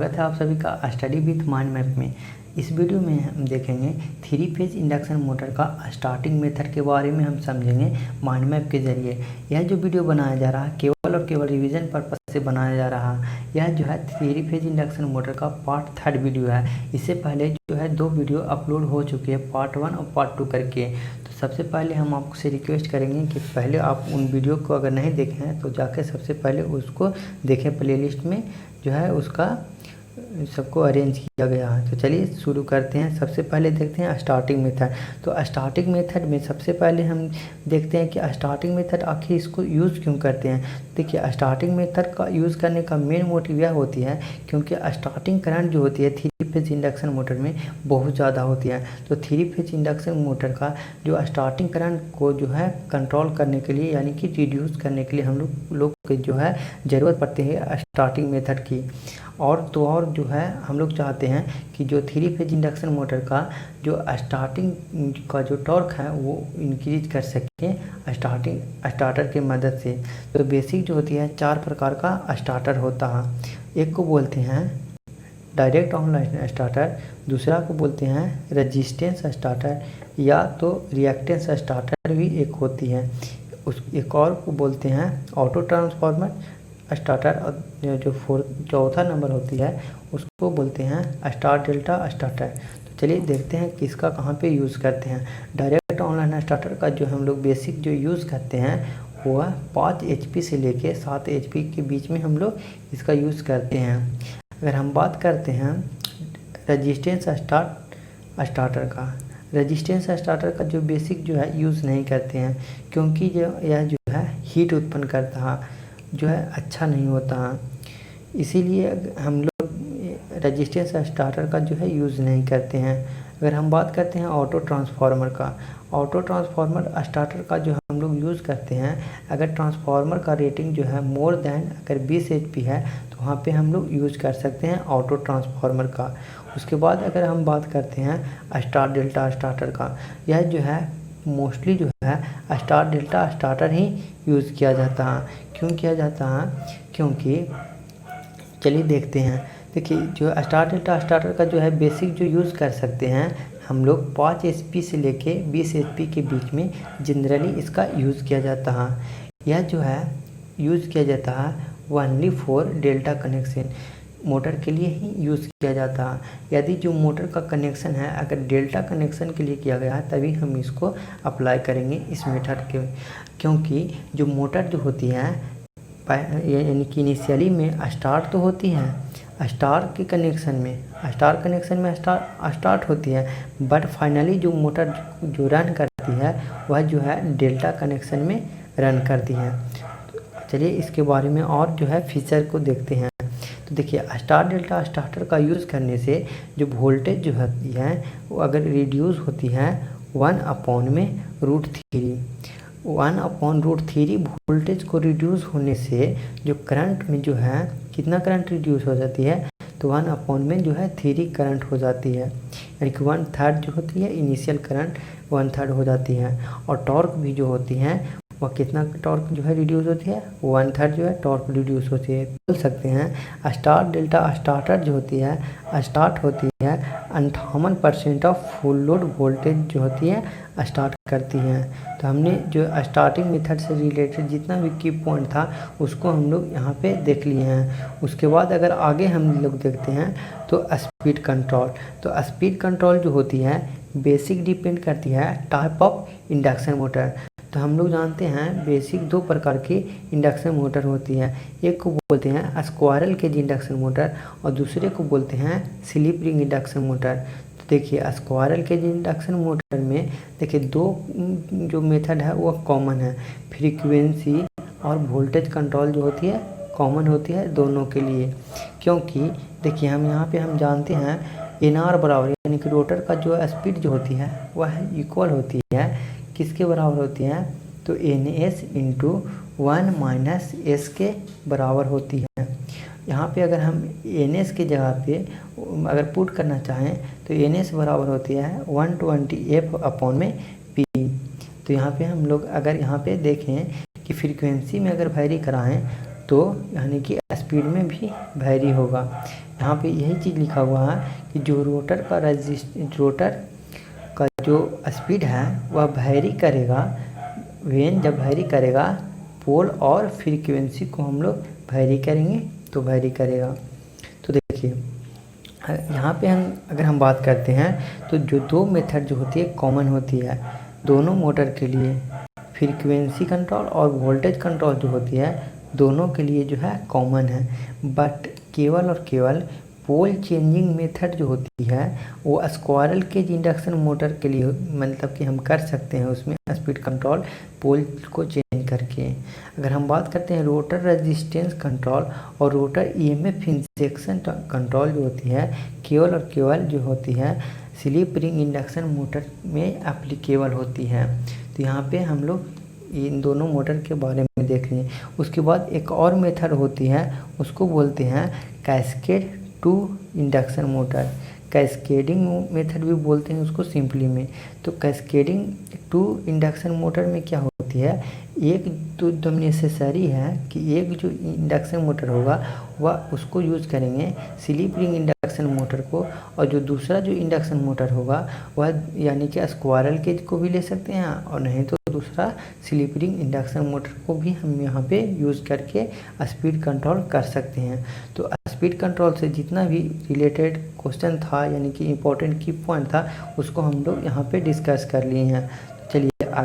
स्वागत है आप सभी का स्टडी विथ माइंड मैप में। इस वीडियो में हम देखेंगे 3 फेज इंडक्शन मोटर का स्टार्टिंग मेथड के बारे में हम समझेंगे माइंड मैप के जरिए। यह जो वीडियो बनाया जा रहा है केवल और केवल रिवीजन पर्पज से बनाया जा रहा है। यह जो है 3 फेज इंडक्शन मोटर का पार्ट 3 वीडियो है। इससे पहले जो है 2 वीडियो अपलोड हो चुके हैं, पार्ट 1 और पार्ट 2 करके। तो सबसे पहले हम आपसे रिक्वेस्ट करेंगे कि पहले आप उन वीडियो को अगर नहीं देखे हैं तो जाके सबसे पहले उसको देखें। प्लेलिस्ट में जो है उसका सबको अरेंज किया गया है। तो चलिए शुरू करते हैं। सबसे पहले देखते हैं स्टार्टिंग मेथड। तो स्टार्टिंग मेथड में सबसे पहले हम देखते हैं कि स्टार्टिंग मेथड आखिर इसको यूज़ क्यों करते हैं। देखिए स्टार्टिंग मेथड का यूज़ करने का मेन मोटिव यह होती है क्योंकि स्टार्टिंग करंट जो होती है 3 फेज इंडक्शन मोटर में बहुत ज़्यादा होती है। तो 3 फेज इंडक्शन मोटर का जो स्टार्टिंग करंट को जो है कंट्रोल करने के लिए यानी कि रिड्यूस करने के लिए हम लोग को जो है ज़रूरत पड़ती है स्टार्टिंग मेथड की। और जो है हम लोग चाहते हैं कि जो 3 फेज इंडक्शन मोटर का जो स्टार्टिंग का जो टॉर्क है वो इंक्रीज कर सकें स्टार्टर की मदद से। तो बेसिक जो होती है 4 प्रकार का स्टार्टर होता है। एक को बोलते हैं डायरेक्ट ऑनलाइन स्टार्टर, दूसरा को बोलते हैं रेजिस्टेंस स्टार्टर या तो रिएक्टेंस स्टार्टर भी एक होती है। एक और को बोलते हैं ऑटो ट्रांसफार्मर स्टार्टर और जो चौथा नंबर होती है उसको बोलते हैं स्टार डेल्टा स्टार्टर। तो चलिए देखते हैं किसका कहाँ पे यूज़ करते हैं। डायरेक्ट ऑनलाइन स्टार्टर का जो हम लोग बेसिक जो यूज़ करते हैं वो 5 HP से लेके 7 HP के बीच में हम लोग इसका यूज़ करते हैं। अगर हम बात करते हैं रेजिस्टेंस स्टार्टर का, रेजिस्टेंस स्टार्टर का जो बेसिक जो है यूज़ नहीं करते हैं क्योंकि यह जो है हीट उत्पन्न करता है, जो है अच्छा नहीं होता। इसीलिए हम लोग रेजिस्टेंस स्टार्टर का जो है यूज़ नहीं करते हैं। अगर हम बात करते हैं ऑटो ट्रांसफार्मर का, ऑटो ट्रांसफार्मर स्टार्टर का जो हम लोग यूज़ करते हैं अगर ट्रांसफार्मर का रेटिंग जो है मोर देन अगर 20 HP है तो वहाँ पे हम लोग यूज़ कर सकते हैं ऑटो ट्रांसफार्मर का। उसके बाद अगर हम बात करते हैं स्टार डेल्टा स्टार्टर का, यह जो है मोस्टली जो है स्टार डेल्टा स्टार्टर ही यूज़ किया जाता है। क्यों किया जाता है? क्योंकि चलिए देखते हैं। देखिए जो स्टार डेल्टा स्टार्टर का जो है बेसिक जो यूज़ कर सकते हैं हम लोग 5 HP से लेके 20 HP के बीच में जनरली इसका यूज़ किया जाता है। यह जो है यूज़ किया जाता है only for delta connection, motor के लिए ही यूज़ किया जाता है। यदि जो मोटर का कनेक्शन है अगर डेल्टा कनेक्शन के लिए किया गया है तभी हम इसको अप्लाई करेंगे इस मेथड के। क्योंकि जो मोटर जो होती है यानी कि इनिशियली में स्टार्ट तो होती है, स्टार कनेक्शन में स्टार्ट होती है, बट फाइनली जो मोटर जो रन करती है वह जो है डेल्टा कनेक्शन में रन करती है। चलिए इसके बारे में और जो है फीचर को देखते हैं। तो देखिए स्टार डेल्टा स्टार्टर का यूज़ करने से जो वोल्टेज जो होती है वो अगर रिड्यूस होती है 1/√3 वोल्टेज को रिड्यूस होने से जो करंट में जो है कितना करंट रिड्यूस हो जाती है तो 1/3 करंट हो जाती है। यानी कि 1/3 जो होती है इनिशियल करंट 1/3 हो जाती है। और टॉर्क भी जो होती है वह कितना टॉर्क जो है रिड्यूस होती है 1/3 जो है टॉर्क रिड्यूस होती है। बोल सकते हैं स्टार डेल्टा स्टार्टर जो होती है स्टार्ट होती है 58% ऑफ फुल लोड वोल्टेज जो होती है स्टार्ट करती हैं। तो हमने जो स्टार्टिंग मेथड से रिलेटेड जितना भी की पॉइंट था उसको हम लोग यहाँ पे देख लिए हैं। उसके बाद अगर आगे हम लोग देखते हैं तो स्पीड कंट्रोल। तो स्पीड कंट्रोल जो होती है बेसिक डिपेंड करती है टाइप ऑफ इंडक्शन मोटर। तो हम लोग जानते हैं बेसिक 2 प्रकार की इंडक्शन मोटर होती है। एक को बोलते हैं स्क्वायरल केज इंडक्शन मोटर और दूसरे को बोलते हैं स्लिप रिंग इंडक्शन मोटर। तो देखिए स्क्वायरल केज इंडक्शन मोटर में देखिए 2 जो मेथड है वो कॉमन है, फ्रीक्वेंसी और वोल्टेज कंट्रोल जो होती है कॉमन होती है दोनों के लिए। क्योंकि देखिए हम यहाँ पे हम जानते हैं NR बराबर यानी कि रोटर का जो स्पीड जो होती है वह इक्वल होती है किसके बराबर होती है तो NS × 1 - S के बराबर होती है। यहाँ पे अगर हम NS के जगह पे अगर पुट करना चाहें तो NS बराबर होती है 120F/P। तो यहाँ पे हम लोग अगर यहाँ पे देखें कि फ्रीक्वेंसी में अगर वैरी कराएं तो यानी कि स्पीड में भी वैरी होगा। यहाँ पे यही चीज़ लिखा हुआ है कि जो रोटर का जो स्पीड है वह वैरी करेगा जब वैरी करेगा पोल और फ्रीक्वेंसी को हम लोग वैरी करेंगे तो वैरी करेगा। तो देखिए यहाँ पे अगर हम बात करते हैं तो जो दो मेथड जो होती है कॉमन होती है दोनों मोटर के लिए, फ्रीक्वेंसी कंट्रोल और वोल्टेज कंट्रोल जो होती है दोनों के लिए जो है कॉमन है। बट केवल और केवल पोल चेंजिंग मेथड जो होती है वो स्क्वायरल केज इंडक्शन मोटर के लिए, मतलब कि हम कर सकते हैं उसमें स्पीड कंट्रोल पोल को चेंज करके। अगर हम बात करते हैं रोटर रेजिस्टेंस कंट्रोल और रोटर ईएमएफ इंजेक्शन कंट्रोल जो होती है केवल और केवल जो होती है स्लिप रिंग इंडक्शन मोटर में एप्लीकेबल होती है। तो यहाँ पे हम लोग इन दोनों मोटर के बारे में देख लें। उसके बाद एक और मेथड होती है उसको बोलते हैं cascade to induction motor, cascading method भी बोलते हैं उसको सिंपली में। तो कैस्केडिंग टू इंडक्शन मोटर में क्या होती है, एक तो एकदम नेसेसरी है कि एक जो इंडक्शन मोटर होगा वह उसको यूज़ करेंगे स्लिप रिंग इंडक्शन मोटर को, और जो दूसरा जो इंडक्शन मोटर होगा वह यानी कि स्क्वायरल केज को भी ले सकते हैं और नहीं तो दूसरा स्लिप रिंग इंडक्शन मोटर को भी हम यहाँ पे यूज़ करके स्पीड कंट्रोल कर सकते हैं। तो स्पीड कंट्रोल से जितना भी रिलेटेड क्वेश्चन था यानी कि इम्पोर्टेंट की पॉइंट था उसको हम लोग यहाँ पे डिस्कस कर लिए हैं।